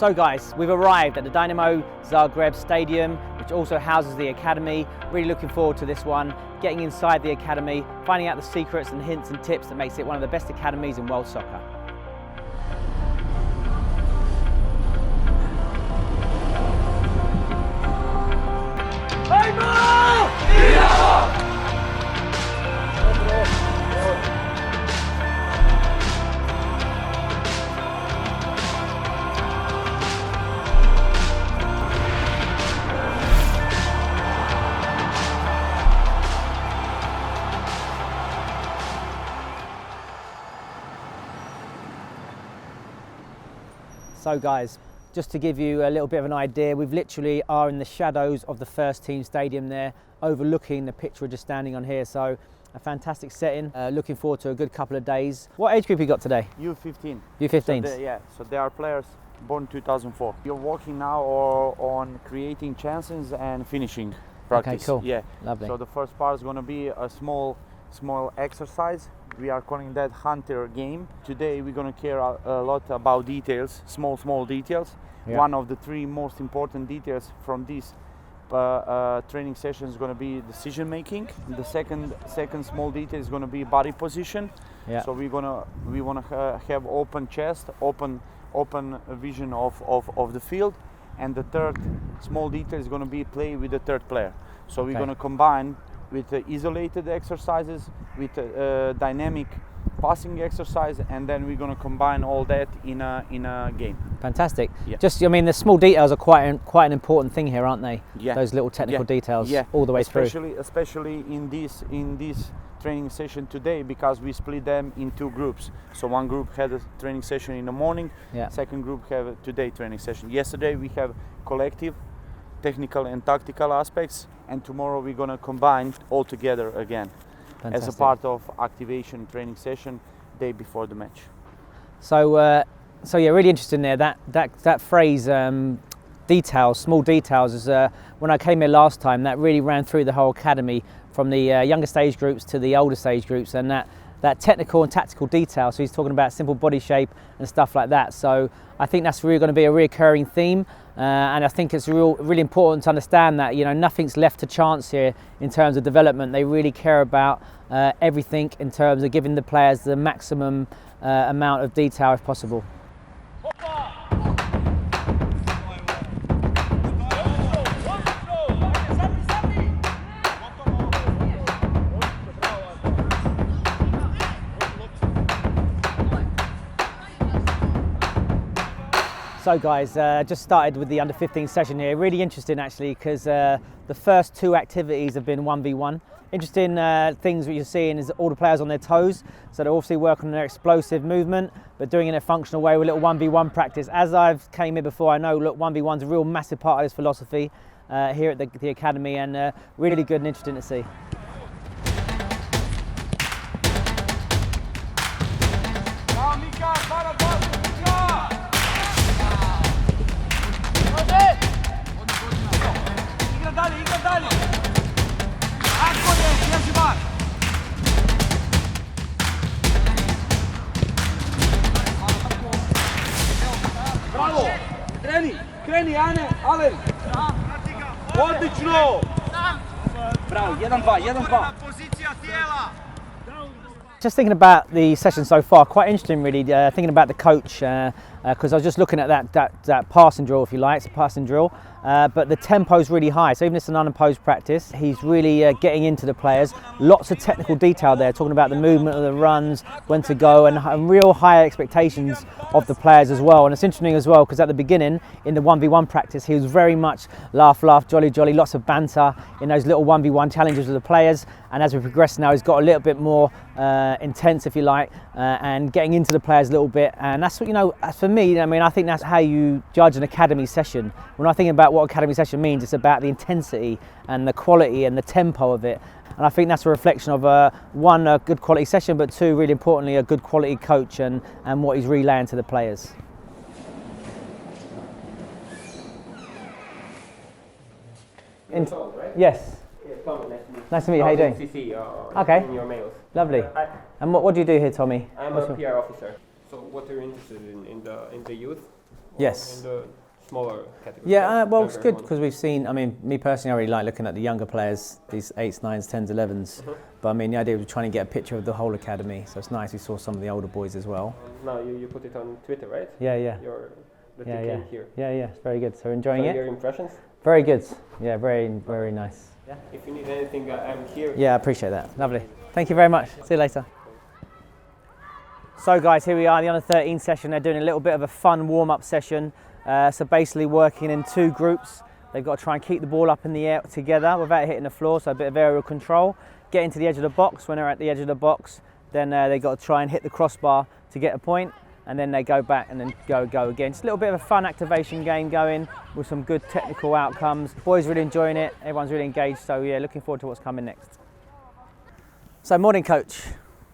So guys, we've arrived at the Dynamo Zagreb stadium, which also houses the academy. Really looking forward to this one, getting inside the academy, finding out the secrets and hints and tips that makes it one of the best academies in world soccer. So guys, just to give you a little bit of an idea, we've literally are in the shadows of the first team stadium there, overlooking the pitch we're just standing on here. So a fantastic setting, looking forward to a good couple of days. What age group you got today? U15. U15s? So they are players born 2004. You're working now on creating chances and finishing practice. Okay, cool. Yeah, lovely. So the first part is going to be a small exercise. We are calling that hunter game. Today we're going to care a lot about details, small details. Yeah. One of the three most important details from this training session is going to be decision making. The second small detail is going to be body position. Yeah. So we want to have open chest, open vision of the field. And the third small detail is going to be play with the third player. So we're going to combine with isolated exercises, with dynamic passing exercise, and then we're going to combine all that in a game. Fantastic. Yeah. Just, I mean, the small details are quite an important thing here, aren't they? Yeah. Those little technical details, all the way through. Especially in this training session today, because we split them in two groups. So one group had a training session in the morning. Yeah. Second group have a today training session. Yesterday we have collective, technical and tactical aspects, and tomorrow we're going to combine all together again. Fantastic. As a part of activation training session day before the match. So yeah, really interesting there. That phrase, details, small details, is when I came here last time, that really ran through the whole academy, from the younger stage groups to the older stage groups, and that technical and tactical detail. So he's talking about simple body shape and stuff like that. So I think that's really going to be a recurring theme, and I think it's really important to understand that, you know, nothing's left to chance here in terms of development. They really care about everything in terms of giving the players the maximum amount of detail if possible. So guys, just started with the under 15 session here. Really interesting actually, because the first two activities have been 1v1. Interesting things what you're seeing is all the players on their toes, so they're obviously working on their explosive movement, but doing it in a functional way with a little 1v1 practice. As I've came here before, I know, look, 1v1's a real massive part of this philosophy here at the academy, and really good and interesting to see. Kreni, Ane, Alen. Odlično. Bravo, 1-2. Pozicija tijela. Just thinking about the session so far, quite interesting really, thinking about the coach, because I was just looking at that passing drill, if you like. It's a passing drill, but the tempo's really high, so even if it's an unopposed practice, he's really getting into the players. Lots of technical detail there, talking about the movement of the runs, when to go, and real high expectations of the players as well. And it's interesting as well, because at the beginning, in the 1v1 practice, he was very much laugh, jolly, lots of banter in those little 1v1 challenges with the players. And as we progress now, he's got a little bit more intense, if you like, and getting into the players a little bit. And that's what, you know, for me, I mean, I think that's how you judge an academy session. When I think about what academy session means, it's about the intensity and the quality and the tempo of it. And I think that's a reflection of one, a good quality session, but two, really importantly, a good quality coach and what he's relaying to the players. Yes. Nice to meet you. How are you doing? CC, okay. In your mails. Lovely. And what do you do here, Tommy? I'm a PR officer. So what are you interested in the youth? Yes. In the smaller category. Yeah, well, it's Younger good ones. because we've seen, I mean, me personally, I really like looking at the younger players, these 8s, 9s, 10s, 11s. But I mean, the idea was trying to get a picture of the whole academy. So it's nice we saw some of the older boys as well. Now you put it on Twitter, right? Yeah, yeah. That Yeah, you yeah. came here. Yeah, yeah, it's very good. So enjoying So it? your impressions? Very good. Yeah, very, very nice. Yeah. If you need anything, I'm here. Yeah, I appreciate that. Lovely. Thank you very much. See you later. So guys, here we are, the under 13 session. They're doing a little bit of a fun warm-up session. So basically working in 2 groups. They've got to try and keep the ball up in the air together without hitting the floor, so a bit of aerial control. Get into the edge of the box. When they're at the edge of the box, then they've got to try and hit the crossbar to get a point, and then they go back and then go again. It's a little bit of a fun activation game going with some good technical outcomes. Boys really enjoying it, everyone's really engaged, so yeah, looking forward to what's coming next. So morning coach,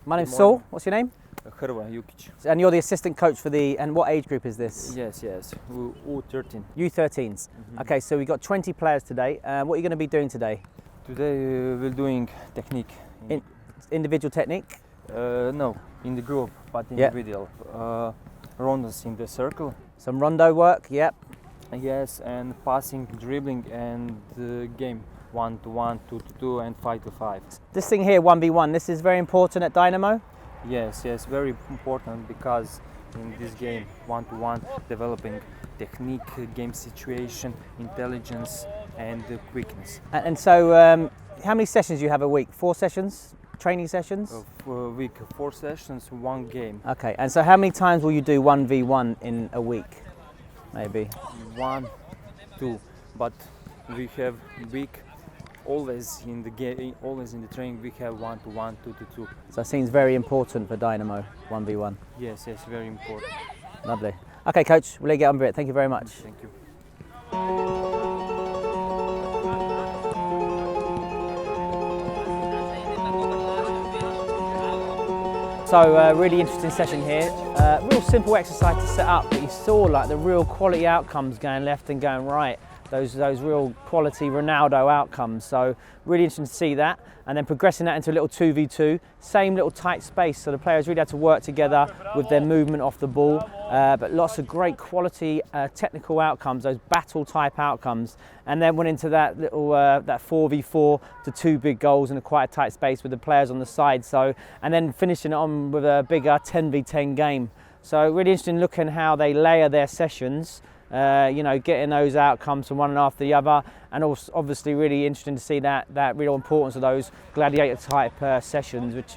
my name's Saul, what's your name? Hrva Jukic. And you're the assistant coach for and what age group is this? Yes, U13. U13s. Okay, so we've got 20 players today. What are you going to be doing today? Today we're doing technique. Individual technique? No, in the group, but individual. Rondos in the circle. Some rondo work, yep. Yes, and passing, dribbling, and game 1-to-1, 2-to-2, and 5-to-5. This thing here, 1v1, this is very important at Dynamo? Yes, very important because in this game, 1-to-1, developing technique, game situation, intelligence, and quickness. And so, how many sessions do you have a week? 4 sessions? Training sessions? A week, 4 sessions, 1 game. Okay, and so how many times will you do 1v1 in a week? Maybe? 1, 2, but we have week. Always in the game, always in the training, we have 1-to-1, 2-to-2. So it seems very important for Dynamo, 1v1. Yes, very important. Lovely. Okay, coach, we'll let you get on with it. Thank you very much. Thank you. So really interesting session here. Real simple exercise to set up, but you saw like the real quality outcomes going left and going right. Those real quality Ronaldo outcomes. So really interesting to see that. And then progressing that into a little 2v2, same little tight space. So the players really had to work together with their movement off the ball. But lots of great quality technical outcomes, those battle type outcomes. And then went into that little that 4v4 to 2 big goals in a quite tight space with the players on the side. So, and then finishing it on with a bigger 10v10 game. So really interesting looking how they layer their sessions. You know, getting those outcomes from one after the other, and also obviously really interesting to see that real importance of those gladiator type sessions, which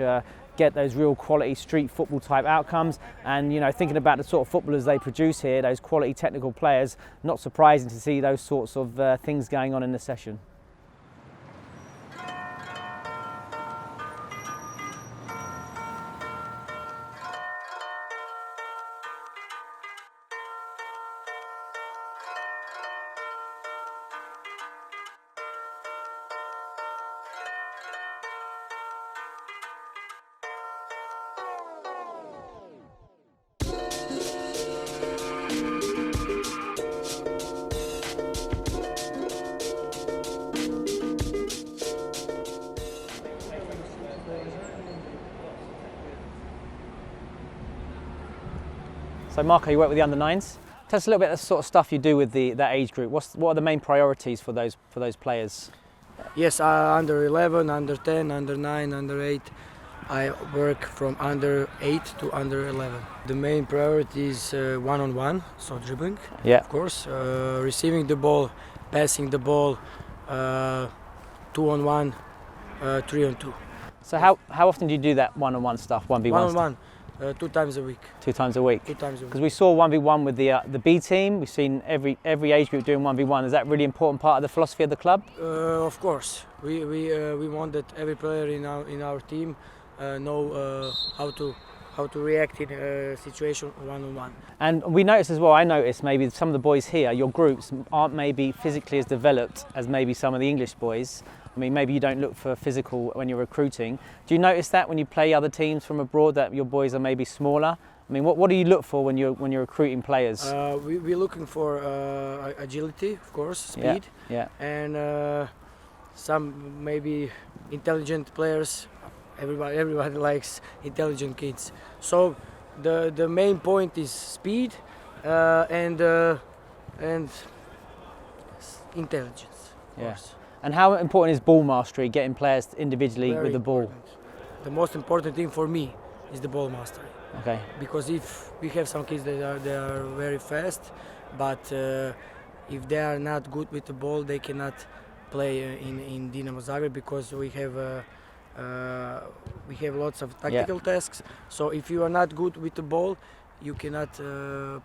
get those real quality street football type outcomes. And you know, thinking about the sort of footballers they produce here, those quality technical players, not surprising to see those sorts of things going on in the session. So Marco, you work with the under-9s. Tell us a little bit of the sort of stuff you do with that age group. What are the main priorities for those players? Yes, under 11, under 10, under 9, under 8. I work from under 8 to under 11. The main priority is one-on-one, so dribbling, of course, receiving the ball, passing the ball, 2-on-1, 3-on-2. So how often do you do that one-on-one stuff, 1v1 One-on-one, 2 times a week. 2 times a week? 2 times a week. Because we saw 1v1 with the B team, we've seen every age group doing 1v1. Is that really important part of the philosophy of the club? Of course, we want that every player in our team know how to react in a situation one-on-one. And we noticed as well, I noticed maybe some of the boys here, your groups aren't maybe physically as developed as maybe some of the English boys. I mean, maybe you don't look for physical when you're recruiting. Do you notice that when you play other teams from abroad, that your boys are maybe smaller? I mean, what do you look for when you're recruiting players? We're looking for agility, of course, speed, and some maybe intelligent players. Everybody likes intelligent kids. So the main point is speed, and intelligence. Of course. And how important is ball mastery, getting players individually Very with the ball? important. The most important thing for me is the ball mastery. Okay. Because if we have some kids that are very fast, but if they are not good with the ball, they cannot play in Dinamo Zagreb, because we have lots of tactical tasks. So if you are not good with the ball, you cannot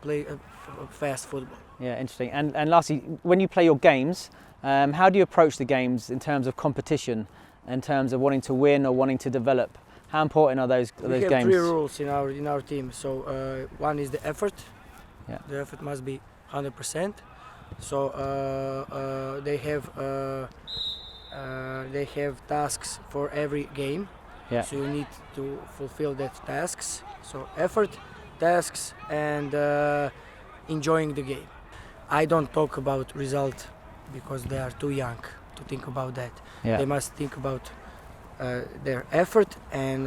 play fast football. Yeah, interesting. And lastly, when you play your games, how do you approach the games in terms of competition, in terms of wanting to win or wanting to develop? How important are those games? We have 3 rules in our team. So one is the effort. Yeah. The effort must be 100%. So they have tasks for every game. Yeah. So you need to fulfill that tasks. So effort, tasks, and enjoying the game. I don't talk about result because they are too young to think about that. Yeah. They must think about their effort and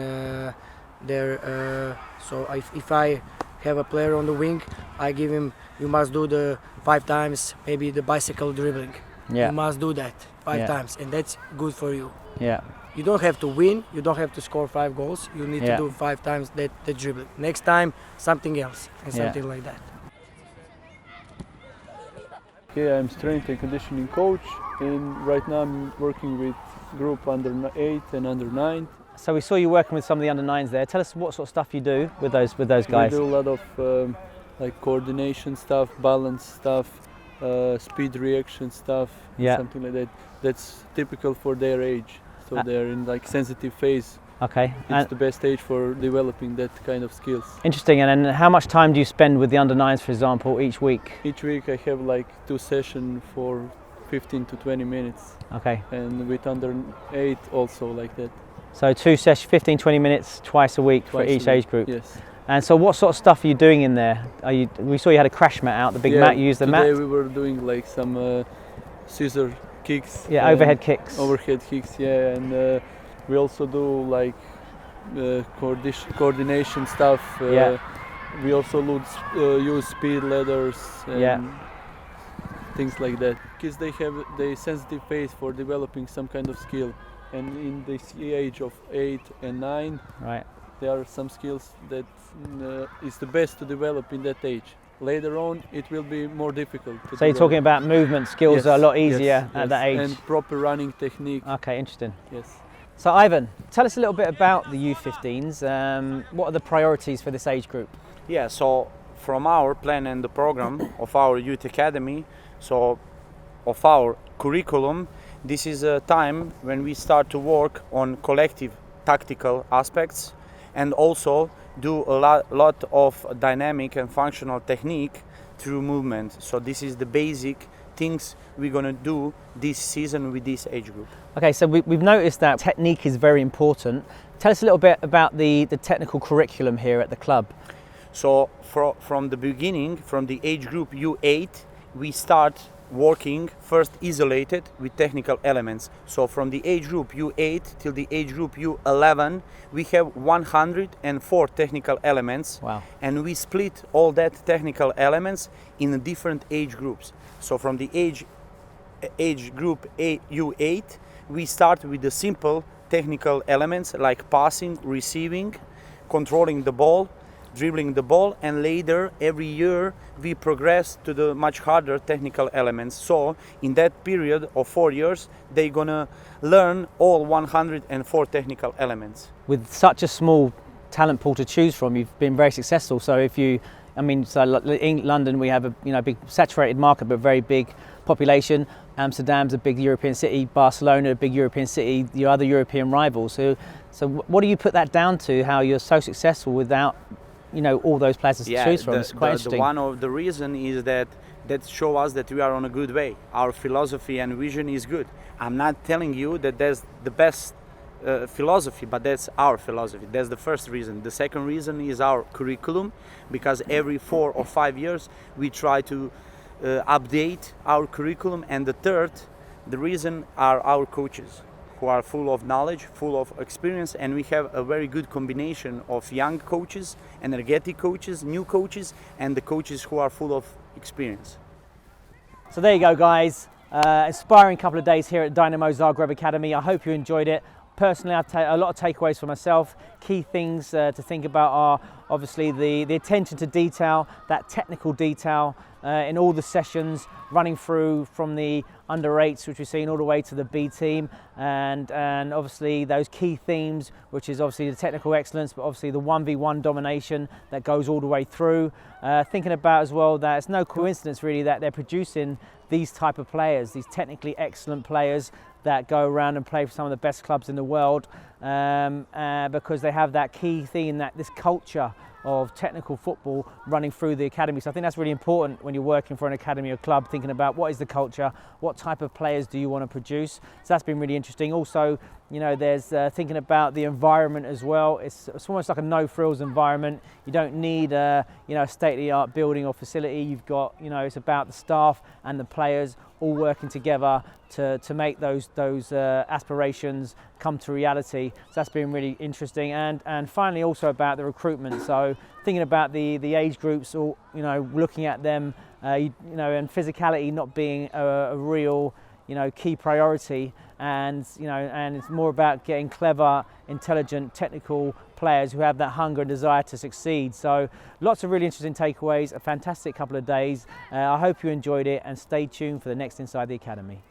their. So if I have a player on the wing, I give him. You must do the 5 times, maybe the bicycle dribbling. Yeah. You must do that 5 times, and that's good for you. Yeah. You don't have to win. You don't have to score 5 goals. You need to do 5 times the dribbling. Next time, something else and something like that. Okay, I'm strength and conditioning coach, and right now I'm working with group under 8 and under 9. So we saw you working with some of the under 9s there. Tell us what sort of stuff you do with those guys. We do a lot of like coordination stuff, balance stuff, speed reaction stuff, something like that. That's typical for their age. So they're in like sensitive phase. Okay. It's the best age for developing that kind of skills. Interesting. And then how much time do you spend with the under 9s, for example, each week? Each week I have like 2 sessions for 15 to 20 minutes. Okay. And with under 8 also like that. So 2 sessions, 15, 20 minutes twice a week for each age group? Yes. And so what sort of stuff are you doing in there? We saw you had a crash mat out, the big mat, you used the mat? Today we were doing like some scissor kicks. Yeah, overhead kicks. Overhead kicks, yeah, and we also do like coordination stuff. We also use speed ladders and things like that. Kids, they have the sensitive phase for developing some kind of skill, and in the age of 8 and 9, right, there are some skills that is the best to develop in that age. Later on, it will be more difficult. So you're talking about movement skills are a lot easier at that age? And proper running technique. Okay, interesting. Yes. So Ivan, tell us a little bit about the U15s. What are the priorities for this age group? Yeah, so from our plan and the program of our youth academy, so of our curriculum, this is a time when we start to work on collective tactical aspects and also do a lot of dynamic and functional technique through movement. So this is the basic things we're going to do this season with this age group. Okay, so we've noticed that technique is very important. Tell us a little bit about the technical curriculum here at the club. So from the beginning, from the age group U8, we start working first isolated with technical elements. So from the age group U8 till the age group U11, we have 104 technical elements. Wow. And we split all that technical elements in different age groups. So from the age group U8, we start with the simple technical elements like passing, receiving, controlling the ball, dribbling the ball, and later every year we progress to the much harder technical elements. So in that period of 4 years, they're gonna learn all 104 technical elements. With such a small talent pool to choose from, you've been very successful. So in London we have a big saturated market, but very big population. Amsterdam's a big European city, Barcelona a big European city, your other European rivals. So what do you put that down to, how you're so successful without all those places to choose from? It's quite interesting. One of the reason is that show us that we are on a good way. Our philosophy and vision is good. I'm not telling you that that's the best philosophy, but that's our philosophy. That's the first reason. The second reason is our curriculum, because every 4 or 5 years we try to update our curriculum. And the third, the reason are our coaches. who are full of knowledge, full of experience, and we have a very good combination of young coaches, energetic coaches, new coaches, and the coaches who are full of experience. So there you go, guys. Inspiring couple of days here at Dynamo Zagreb Academy. I hope you enjoyed it. Personally, I've taken a lot of takeaways for myself. Key things to think about are obviously the attention to detail, that technical detail in all the sessions, running through from the under 8s, which we've seen, all the way to the B team, and obviously those key themes, which is obviously the technical excellence, but obviously the 1v1 domination that goes all the way through. Thinking about as well that it's no coincidence really that they're producing these type of players, these technically excellent players that go around and play for some of the best clubs in the world, because they have that key theme, that this culture of technical football running through the academy. So I think that's really important when you're working for an academy or club, thinking about what is the culture, what type of players do you want to produce. So that's been really interesting. Also, you know, there's thinking about the environment as well. It's almost like a no-frills environment. You don't need a state-of-the-art building or facility. You've got, it's about the staff and the players all working together to make those aspirations come to reality. So that's been really interesting. And finally, also about the recruitment. So thinking about the age groups, or looking at them, and physicality not being a real key priority, and it's more about getting clever, intelligent, technical players who have that hunger and desire to succeed. So lots of really interesting takeaways, a fantastic couple of days. I hope you enjoyed it, and stay tuned for the next Inside the Academy.